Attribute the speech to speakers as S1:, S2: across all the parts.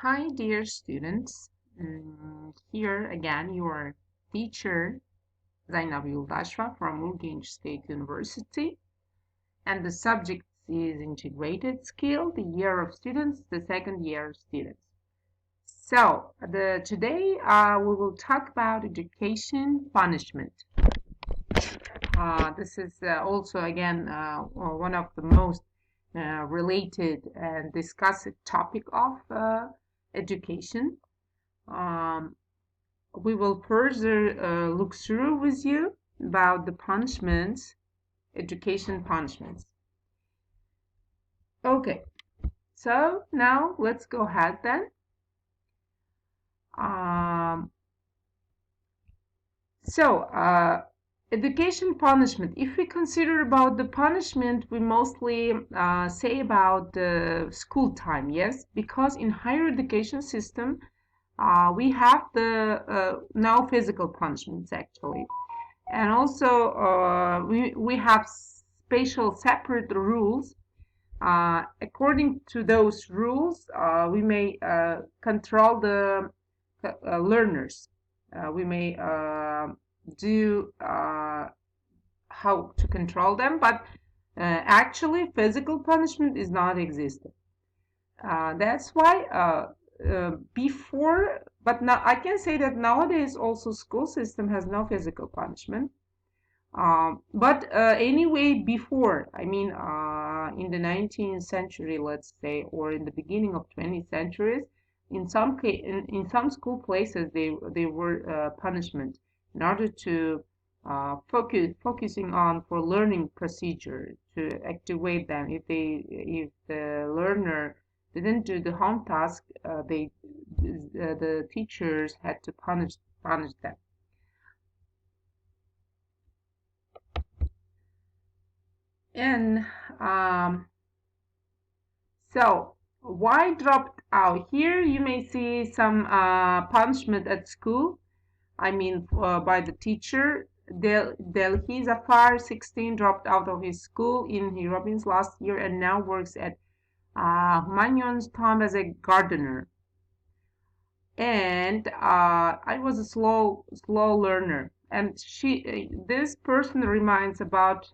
S1: Hi, dear students. Here again, your teacher, Zainab Yuldashva from Ulgenç State University, and the subject is Integrated Skill, the year of students, the second year of students. So, today we will talk about education punishment. This is also, again, one of the most related and discussed topic of education. Um, we will further look through with you about the punishments, education punishments. Okay, so now let's go ahead then. Um, so, education punishment. If we consider about the punishment, we mostly say about the school time, yes, because in higher education system, we have the now physical punishments actually. And also, we have spatial separate rules. According to those rules, we may control the learners. We may do how to control them, but actually, physical punishment is not existent. That's why before, but now I can say that nowadays also school system has no physical punishment. But anyway, before, I mean, in the 19th century, let's say, or in the beginning of 20th centuries, in some school places, they were punishment in order to focusing on for learning procedure to activate them. If the learner didn't do the home task, the teachers had to punish them. And so, why dropped out? Here you may see some punishment at school. I mean, by the teacher. Delhi Zafar, 16, dropped out of his school in Robin's last year and now works at Humayun's tomb as a gardener. And I was a slow learner. And this person reminds about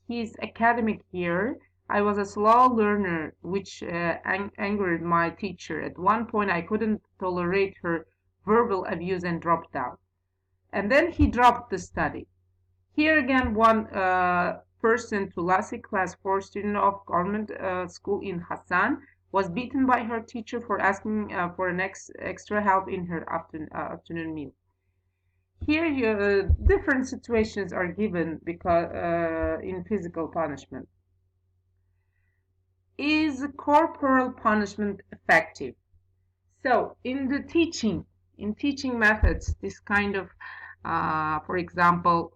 S1: his academic year. I was a slow learner, which angered my teacher. At one point, I couldn't tolerate her verbal abuse and dropped out. And then he dropped the study. Here again, one person, Tulasi, class 4 student of government school in Hassan, was beaten by her teacher for asking for an extra help in her afternoon meal. Here, different situations are given because in physical punishment. Is corporal punishment effective? So, in teaching methods, this kind of, for example,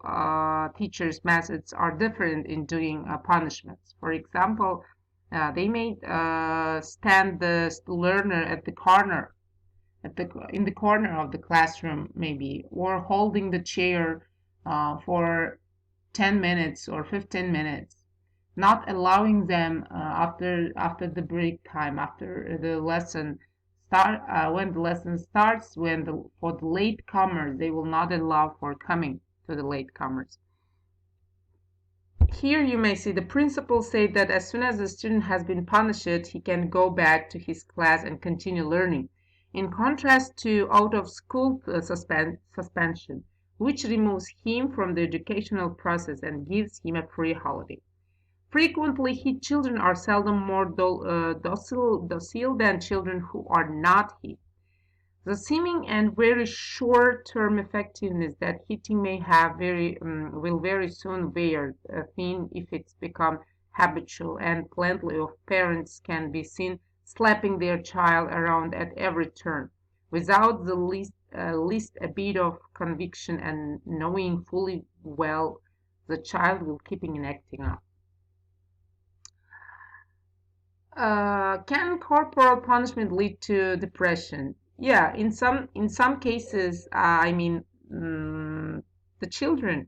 S1: teachers' methods are different in doing punishments. For example, they may stand the learner at the corner, in the corner of the classroom, maybe, or holding the chair for 10 minutes or 15 minutes, not allowing them after the break time, after the lesson start, when the lesson starts, for the late comers, they will not allow for coming to the late comers. Here you may see the principal say that as soon as the student has been punished, he can go back to his class and continue learning, in contrast to out of school suspension, which removes him from the educational process and gives him a free holiday. Frequently, hit children are seldom more docile than children who are not hit. The seeming and very short-term effectiveness that hitting may have will very soon wear thin if it's become habitual, and plenty of parents can be seen slapping their child around at every turn, without the least a bit of conviction and knowing fully well the child will keeping and acting up. Can corporal punishment lead to depression? Yeah, in some cases, I mean, the children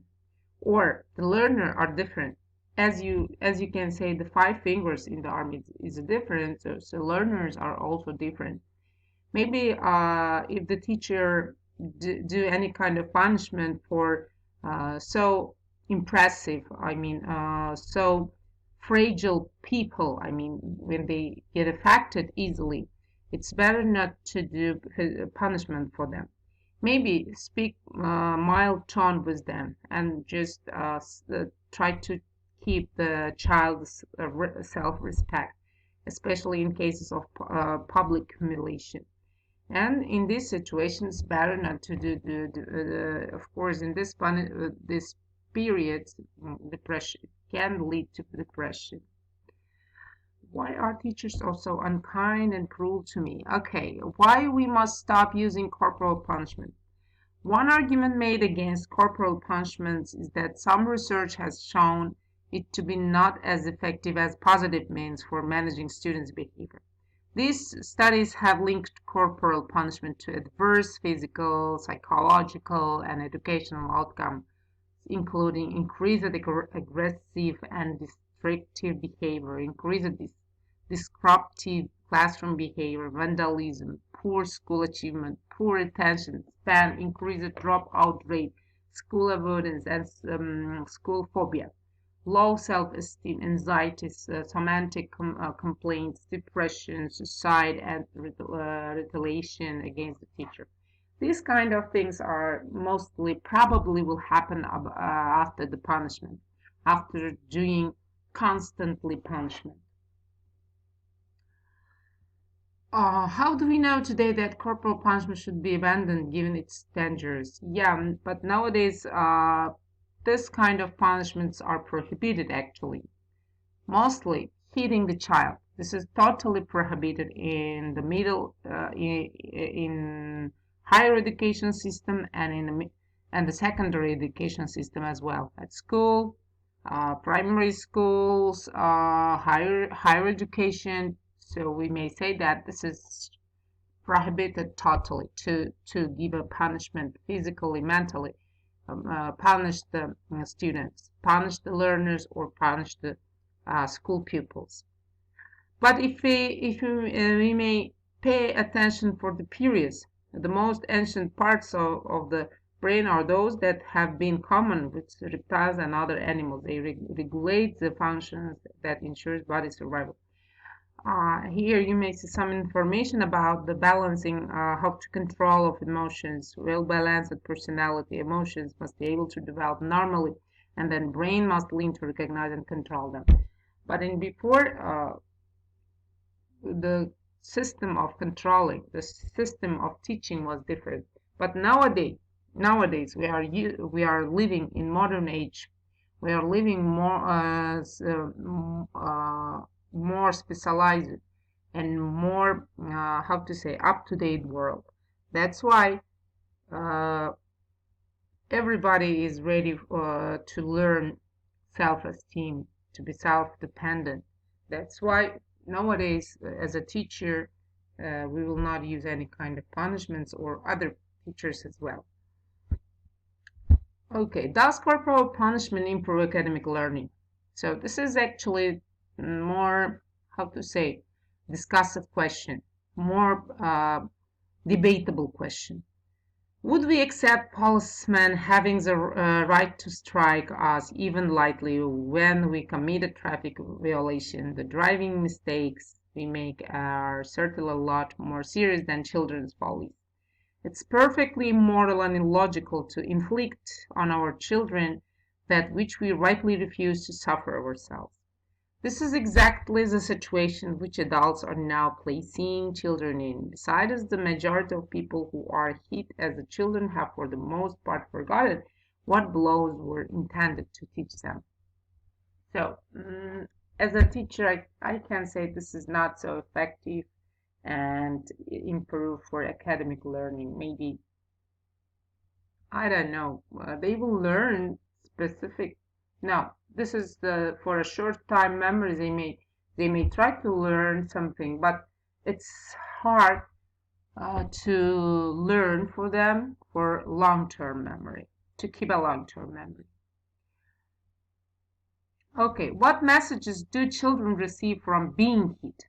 S1: or the learner are different, as you can say, the five fingers in the arm is different, so learners are also different. Maybe if the teacher do any kind of punishment for so impressive, I mean, so fragile people, I mean, when they get affected easily, it's better not to do punishment for them. Maybe speak mild tone with them and just try to keep the child's self-respect, especially in cases of public humiliation. And in these situations, better not to of course, in this period, depression can lead to depression. Why are teachers also unkind and cruel to me? Okay, why we must stop using corporal punishment? One argument made against corporal punishments is that some research has shown it to be not as effective as positive means for managing students' behavior. These studies have linked corporal punishment to adverse physical, psychological, and educational outcomes, including increased aggressive and destructive behavior, increased disruptive classroom behavior, vandalism, poor school achievement, poor attention span, increased dropout rate, school avoidance, and school phobia, low self-esteem, anxiety, somatic complaints, depression, suicide, and retaliation against the teacher. These kind of things are mostly probably will happen after the punishment, after doing constantly punishment. How do we know today that corporal punishment should be abandoned given its dangers? Yeah, but nowadays this kind of punishments are prohibited actually. Mostly hitting the child. This is totally prohibited in the middle, in higher education system and the secondary education system as well. At school, primary schools, higher education. So we may say that this is prohibited totally to give a punishment physically, mentally, punish the students, punish the learners, or punish the school pupils. But if we may pay attention for the periods, the most ancient parts of the brain are those that have been common with reptiles and other animals. They regulate the functions that ensures body survival. Here you may see some information about the balancing, how to control of emotions. Well-balanced personality, emotions must be able to develop normally, and then brain must learn to recognize and control them. But in before, the system of controlling, the system of teaching was different. But nowadays we are living in modern age. We are living more specialized and more how to say up-to-date world. That's why uh, everybody is ready to learn self-esteem, to be self-dependent. That's why nowadays, as a teacher, we will not use any kind of punishments, or other teachers as well. Okay, does corporal punishment improve academic learning? So this is actually more, how to say, discussed question, more debatable question. Would we accept policemen having the right to strike us even lightly when we commit a traffic violation? The driving mistakes we make are certainly a lot more serious than children's follies. It's perfectly immoral and illogical to inflict on our children that which we rightly refuse to suffer ourselves. This is exactly the situation which adults are now placing children in. Besides, the majority of people who are hit as the children have for the most part forgotten what blows were intended to teach them. So, as a teacher, I can say this is not so effective and improve for academic learning. Maybe, I don't know, they will learn specific. Now, this is for a short time memory. They may try to learn something, but it's hard to learn for them for long-term memory, to keep a long-term memory. Okay, what messages do children receive from being hit?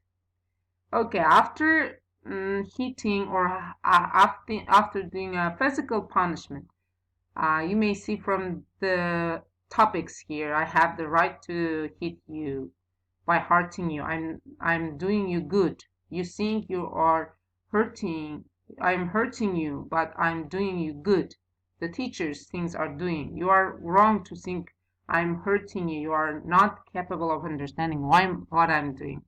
S1: Okay, after hitting or after doing a physical punishment, you may see from the topics here, I have the right to hit you by hurting you. I'm doing you good. You think you are hurting, I'm hurting you, but I'm doing you good. The teachers things are doing. You are wrong to think I'm hurting you. You are not capable of understanding what I'm doing.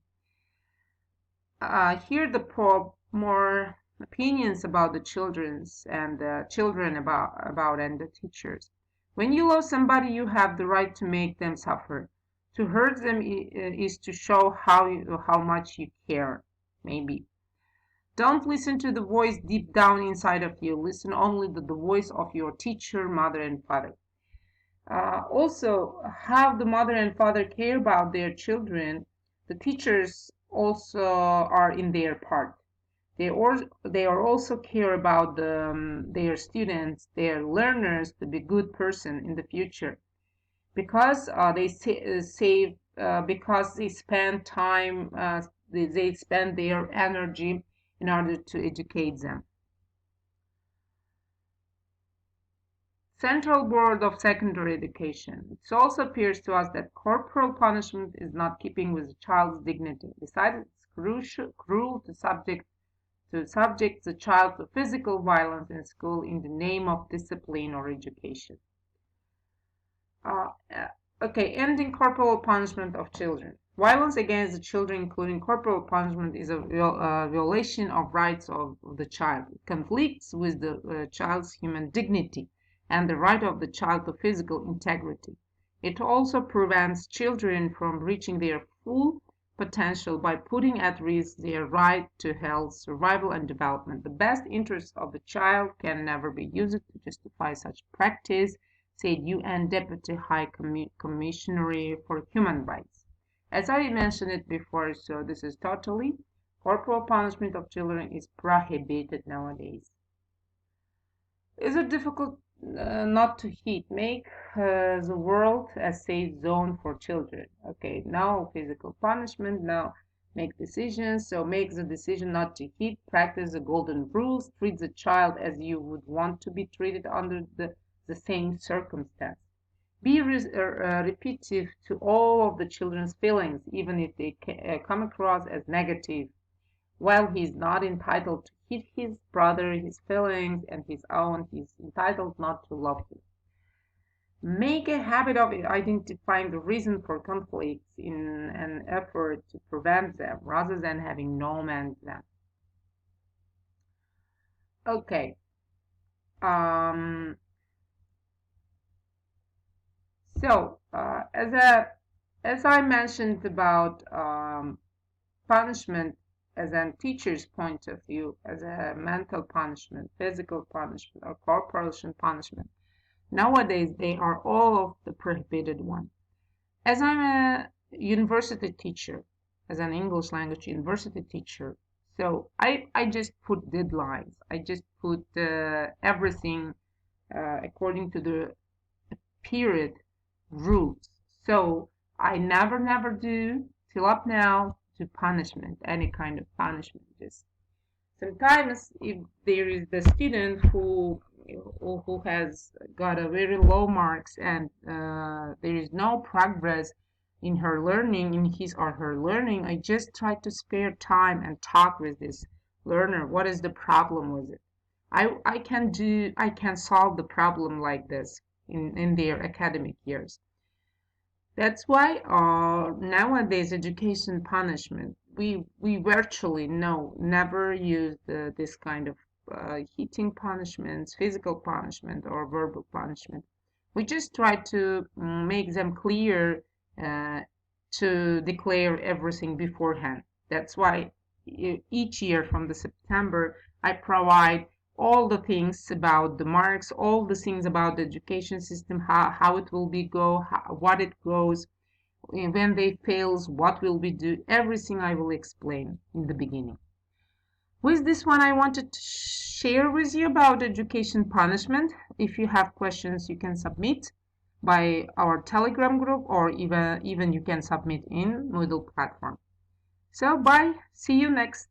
S1: Here the more opinions about the children's and the children about and the teachers. When you love somebody, you have the right to make them suffer. To hurt them is to show how much you care. Maybe. Don't listen to the voice deep down inside of you. Listen only to the voice of your teacher, mother, and father. Also, have the mother and father care about their children. The teachers also are in their part. They are also care about their students, their learners to be good person in the future because save because they spend time they spend their energy in order to educate them. Central Board of Secondary Education. It also appears to us that corporal punishment is not keeping with the child's dignity. Besides, it's cruel to subject the child to physical violence in school in the name of discipline or education. Uh, uh, okay, ending corporal punishment of children. Violence against the children, including corporal punishment, is a violation of rights of the child. It conflicts with the child's human dignity and the right of the child to physical integrity. It also prevents children from reaching their full potential by putting at risk their right to health, survival, and development. The best interests of the child can never be used to justify such practice, said UN Deputy High Commissioner for Human Rights. As I mentioned it before, so this is totally corporal punishment of children is prohibited nowadays. Is it difficult not to hit? Make the world a safe zone for children. Okay, now physical punishment, now make decisions. So make the decision not to hit, practice the golden rules, treat the child as you would want to be treated under the same circumstance. Be repetitive to all of the children's feelings, even if they come across as negative. While he is not entitled to hit his brother, his feelings, and his own, he is entitled not to love him. Make a habit of identifying the reason for conflicts in an effort to prevent them rather than having no man them. Okay. Um, so, as I mentioned about punishment as a teacher's point of view, as a mental punishment, physical punishment, or corporation punishment, nowadays they are all of the prohibited one. As I'm a university teacher, as an English language university teacher, so I just put deadlines. I just put everything according to the period rules. So I never do till up now to punishment, any kind of punishment. Just sometimes if there is the student who has got a very low marks and there is no progress in her learning, in his or her learning, I just try to spare time and talk with this learner. What is the problem with it? I can solve the problem like this in their academic years. That's why nowadays education punishment we virtually never use this kind of hitting punishments, physical punishment, or verbal punishment. We just try to make them clear to declare everything beforehand. That's why each year from the September I provide all the things about the marks, all the things about the education system, how it will be what it goes, when they fails, what will we do, everything I will explain in the beginning. With this one, I wanted to share with you about education punishment. If you have questions, you can submit. by our Telegram group, or even you can submit in Moodle platform. So bye, see you next.